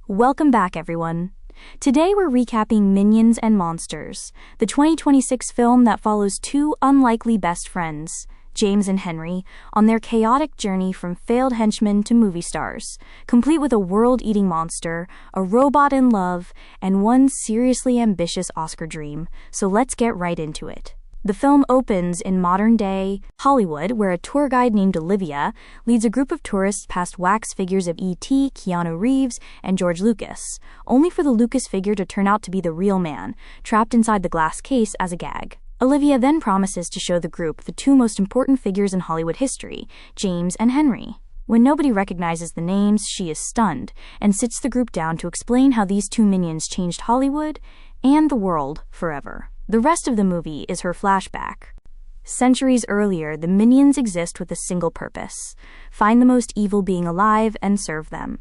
Welcome back, everyone. Today we're recapping Minions and Monsters, the 2026 film that follows two unlikely best friends, James and Henry, on their chaotic journey from failed henchmen to movie stars, complete with a world-eating monster, a robot in love, and one seriously ambitious Oscar dream. So let's get right into it. The film opens in modern-day Hollywood, where a tour guide named Olivia leads a group of tourists past wax figures of E.T., Keanu Reeves, and George Lucas, only for the Lucas figure to turn out to be the real man, trapped inside the glass case as a gag. Olivia then promises to show the group the two most important figures in Hollywood history, James and Henry. When nobody recognizes the names, she is stunned and sits the group down to explain how these two minions changed Hollywood and the world forever. The rest of the movie is her flashback. Centuries earlier, the minions exist with a single purpose: find the most evil being alive and serve them.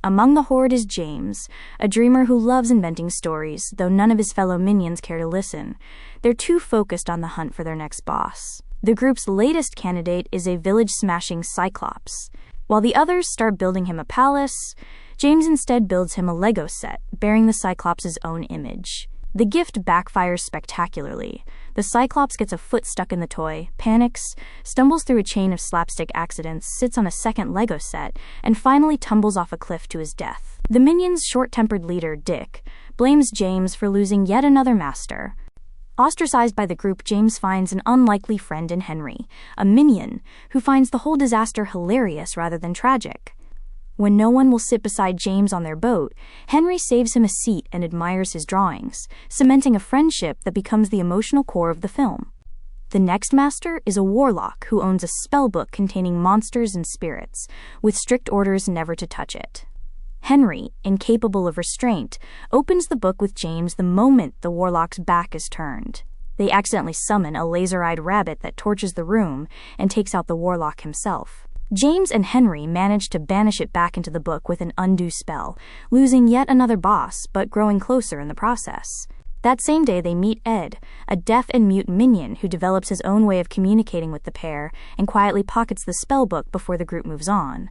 Among the horde is James, a dreamer who loves inventing stories, though none of his fellow minions care to listen. They're too focused on the hunt for their next boss. The group's latest candidate is a village-smashing Cyclops. While the others start building him a palace, James instead builds him a Lego set, bearing the Cyclops' own image. The gift backfires spectacularly. The Cyclops gets a foot stuck in the toy, panics, stumbles through a chain of slapstick accidents, sits on a second Lego set, and finally tumbles off a cliff to his death. The Minions' short-tempered leader, Dick, blames James for losing yet another master. Ostracized by the group, James finds an unlikely friend in Henry, a minion who finds the whole disaster hilarious rather than tragic. When no one will sit beside James on their boat, Henry saves him a seat and admires his drawings, cementing a friendship that becomes the emotional core of the film. The next master is a warlock who owns a spell book containing monsters and spirits, with strict orders never to touch it. Henry, incapable of restraint, opens the book with James the moment the warlock's back is turned. They accidentally summon a laser-eyed rabbit that torches the room and takes out the warlock himself. James and Henry manage to banish it back into the book with an undo spell, losing yet another boss, but growing closer in the process. That same day they meet Ed, a deaf and mute minion who develops his own way of communicating with the pair and quietly pockets the spell book before the group moves on.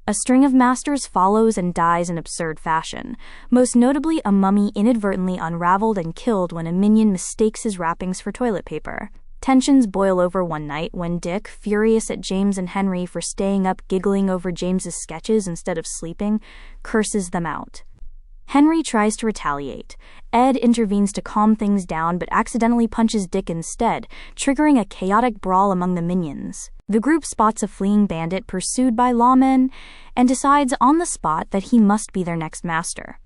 A string of masters follows and dies in absurd fashion, most notably a mummy inadvertently unraveled and killed when a minion mistakes his wrappings for toilet paper. Tensions boil over one night when Dick, furious at James and Henry for staying up giggling over James's sketches instead of sleeping, curses them out. Henry tries to retaliate. Ed intervenes to calm things down but accidentally punches Dick instead, triggering a chaotic brawl among the minions. The group spots a fleeing bandit pursued by lawmen and decides on the spot that he must be their next master.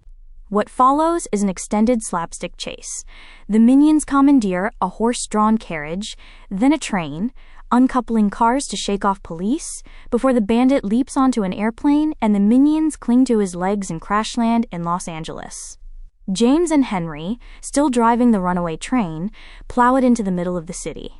What follows is an extended slapstick chase. The minions commandeer a horse-drawn carriage, then a train, uncoupling cars to shake off police, before the bandit leaps onto an airplane and the minions cling to his legs and crash land in Los Angeles. James and Henry, still driving the runaway train, plow it into the middle of the city.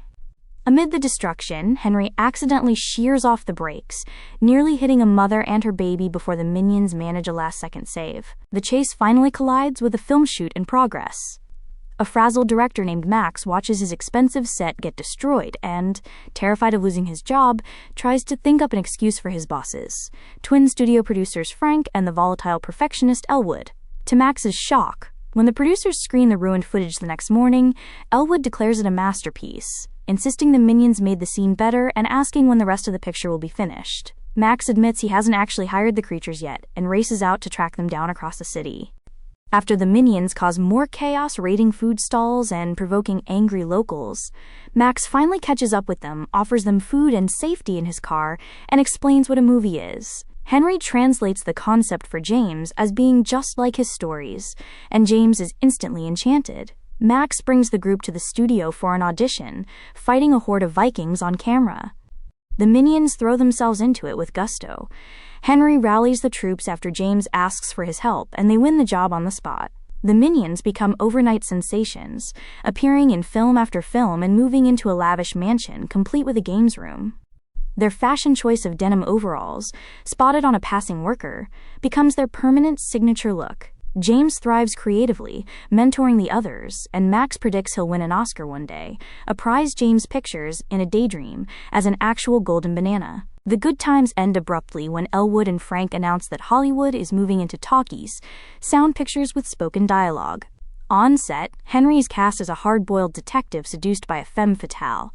Amid the destruction, Henry accidentally shears off the brakes, nearly hitting a mother and her baby before the minions manage a last-second save. The chase finally collides with a film shoot in progress. A frazzled director named Max watches his expensive set get destroyed and, terrified of losing his job, tries to think up an excuse for his bosses, twin studio producers Frank and the volatile perfectionist Elwood. To Max's shock, when the producers screen the ruined footage the next morning, Elwood declares it a masterpiece, insisting the minions made the scene better and asking when the rest of the picture will be finished. Max admits he hasn't actually hired the creatures yet and races out to track them down across the city. After the minions cause more chaos raiding food stalls and provoking angry locals, Max finally catches up with them, offers them food and safety in his car, and explains what a movie is. Henry translates the concept for James as being just like his stories, and James is instantly enchanted. Max brings the group to the studio for an audition, fighting a horde of Vikings on camera. The minions throw themselves into it with gusto. Henry rallies the troops after James asks for his help, and they win the job on the spot. The minions become overnight sensations, appearing in film after film and moving into a lavish mansion, complete with a games room. Their fashion choice of denim overalls, spotted on a passing worker, becomes their permanent signature look. James thrives creatively, mentoring the others, and Max predicts he'll win an Oscar one day, a prize James pictures in a daydream as an actual golden banana. The good times end abruptly when Elwood and Frank announce that Hollywood is moving into talkies, sound pictures with spoken dialogue. On set, Henry is cast as a hard-boiled detective seduced by a femme fatale,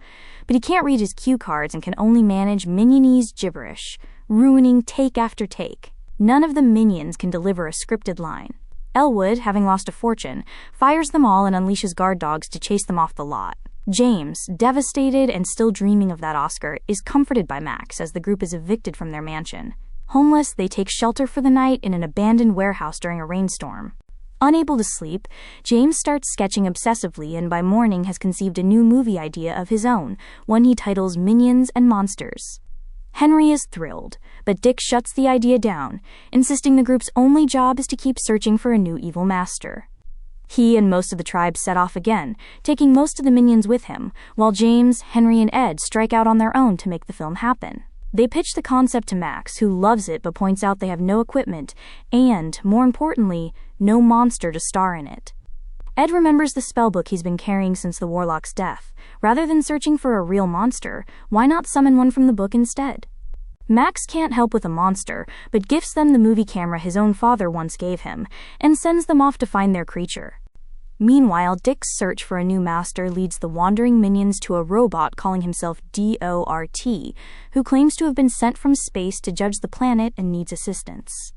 but he can't read his cue cards and can only manage minionese gibberish, ruining take after take. None of the minions can deliver a scripted line. Elwood, having lost a fortune, fires them all and unleashes guard dogs to chase them off the lot. James, devastated and still dreaming of that Oscar, is comforted by Max as the group is evicted from their mansion. Homeless, they take shelter for the night in an abandoned warehouse during a rainstorm. Unable to sleep, James starts sketching obsessively and by morning has conceived a new movie idea of his own, one he titles Minions and Monsters. Henry is thrilled, but Dick shuts the idea down, insisting the group's only job is to keep searching for a new evil master. He and most of the tribe set off again, taking most of the minions with him, while James, Henry, and Ed strike out on their own to make the film happen. They pitch the concept to Max, who loves it but points out they have no equipment and, more importantly, no monster to star in it. Ed remembers the spellbook he's been carrying since the warlock's death. Rather than searching for a real monster, why not summon one from the book instead? Max can't help with a monster, but gifts them the movie camera his own father once gave him, and sends them off to find their creature. Meanwhile, Dick's search for a new master leads the wandering minions to a robot calling himself Dort, who claims to have been sent from space to judge the planet and needs assistance.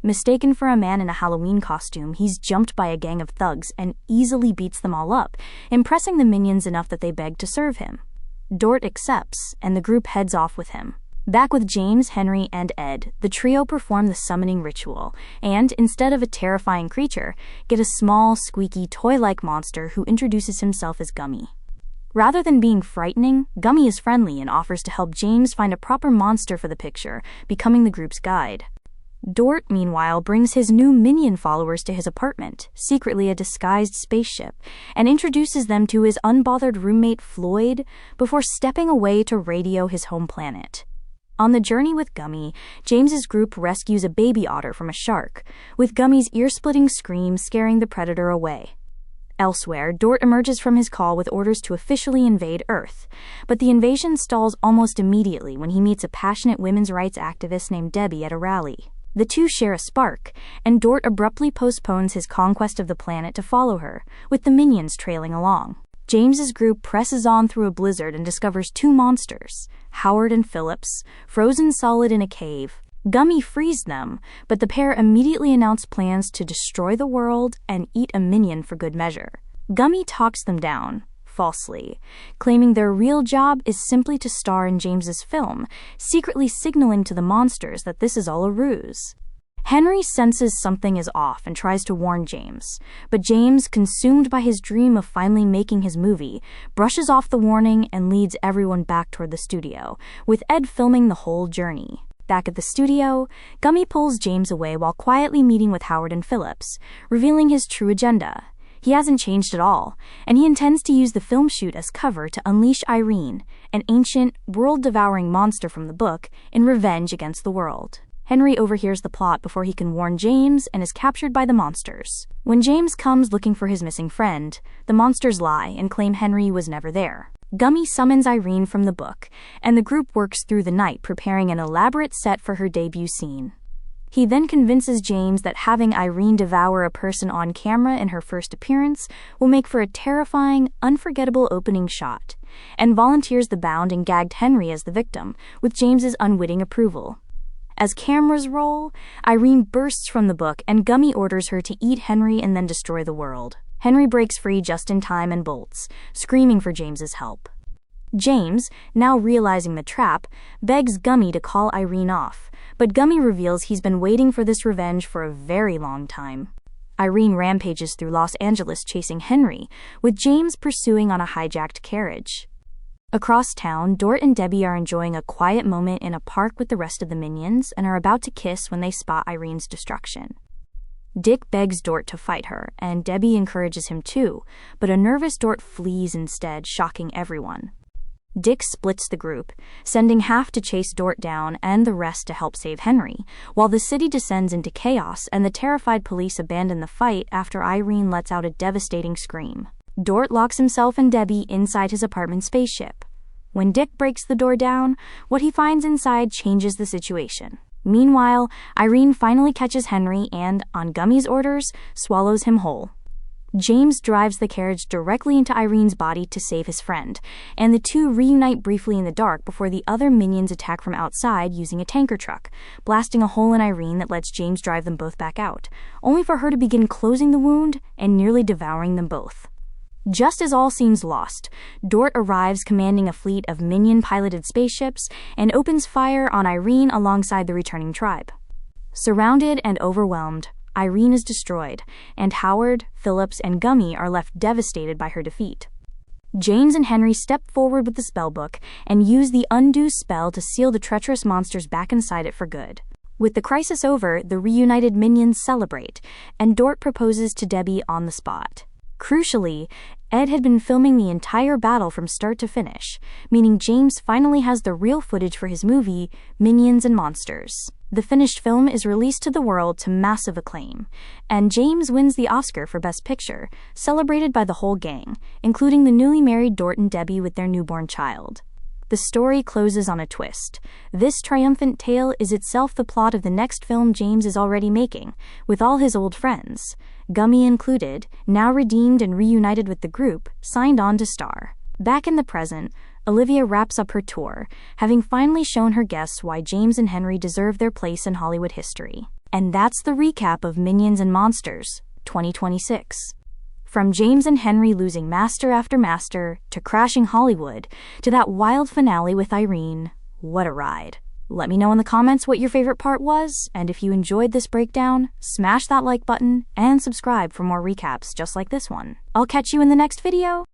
Mistaken for a man in a Halloween costume, he's jumped by a gang of thugs and easily beats them all up, impressing the minions enough that they beg to serve him. Dort accepts, and the group heads off with him. Back with James, Henry, and Ed, the trio perform the summoning ritual, and, instead of a terrifying creature, get a small, squeaky, toy-like monster who introduces himself as Gummy. Rather than being frightening, Gummy is friendly and offers to help James find a proper monster for the picture, becoming the group's guide. Dort, meanwhile, brings his new minion followers to his apartment, secretly a disguised spaceship, and introduces them to his unbothered roommate Floyd before stepping away to radio his home planet. On the journey with Gummy, James's group rescues a baby otter from a shark, with Gummy's ear-splitting scream scaring the predator away. Elsewhere, Dort emerges from his call with orders to officially invade Earth, but the invasion stalls almost immediately when he meets a passionate women's rights activist named Debbie at a rally. The two share a spark, and Dort abruptly postpones his conquest of the planet to follow her, with the minions trailing along. James's group presses on through a blizzard and discovers two monsters, Howard and Phillips, frozen solid in a cave. Gummy frees them, but the pair immediately announce plans to destroy the world and eat a minion for good measure. Gummy talks them down, falsely, claiming their real job is simply to star in James's film, secretly signaling to the monsters that this is all a ruse. Henry senses something is off and tries to warn James, but James, consumed by his dream of finally making his movie, brushes off the warning and leads everyone back toward the studio, with Ed filming the whole journey. Back at the studio, Gummy pulls James away while quietly meeting with Howard and Phillips, revealing his true agenda. He hasn't changed at all, and he intends to use the film shoot as cover to unleash Irene, an ancient, world-devouring monster from the book, in revenge against the world. Henry overhears the plot before he can warn James and is captured by the monsters. When James comes looking for his missing friend, the monsters lie and claim Henry was never there. Gummy summons Irene from the book, and the group works through the night preparing an elaborate set for her debut scene. He then convinces James that having Irene devour a person on camera in her first appearance will make for a terrifying, unforgettable opening shot, and volunteers the bound and gagged Henry as the victim, with James's unwitting approval. As cameras roll, Irene bursts from the book and Gummy orders her to eat Henry and then destroy the world. Henry breaks free just in time and bolts, screaming for James's help. James, now realizing the trap, begs Gummy to call Irene off, but Gummy reveals he's been waiting for this revenge for a very long time. Irene rampages through Los Angeles chasing Henry, with James pursuing on a hijacked carriage. Across town, Dort and Debbie are enjoying a quiet moment in a park with the rest of the minions and are about to kiss when they spot Irene's destruction. Dick begs Dort to fight her, and Debbie encourages him too, but a nervous Dort flees instead, shocking everyone. Dick splits the group, sending half to chase Dort down and the rest to help save Henry, while the city descends into chaos and the terrified police abandon the fight after Irene lets out a devastating scream. Dort locks himself and Debbie inside his apartment spaceship. When Dick breaks the door down, what he finds inside changes the situation. Meanwhile, Irene finally catches Henry and, on Gummy's orders, swallows him whole. James drives the carriage directly into Irene's body to save his friend, and the two reunite briefly in the dark before the other minions attack from outside using a tanker truck, blasting a hole in Irene that lets James drive them both back out, only for her to begin closing the wound and nearly devouring them both. Just as all seems lost, Dort arrives commanding a fleet of minion-piloted spaceships and opens fire on Irene alongside the returning tribe. Surrounded and overwhelmed, Irene is destroyed, and Howard, Phillips, and Gummy are left devastated by her defeat. James and Henry step forward with the spellbook and use the undo spell to seal the treacherous monsters back inside it for good. With the crisis over, the reunited minions celebrate, and Dort proposes to Debbie on the spot. Crucially, Ed had been filming the entire battle from start to finish, meaning James finally has the real footage for his movie, Minions and Monsters. The finished film is released to the world to massive acclaim, and James wins the Oscar for Best Picture, celebrated by the whole gang, including the newly married Dort and Debbie with their newborn child. The story closes on a twist. This triumphant tale is itself the plot of the next film James is already making, with all his old friends, Gummy included, now redeemed and reunited with the group, signed on to star. Back in the present, Olivia wraps up her tour, having finally shown her guests why James and Henry deserve their place in Hollywood history. And that's the recap of Minions and Monsters, 2026. From James and Henry losing master after master, to crashing Hollywood, to that wild finale with Irene. What a ride. Let me know in the comments what your favorite part was, and if you enjoyed this breakdown, smash that like button and subscribe for more recaps just like this one. I'll catch you in the next video.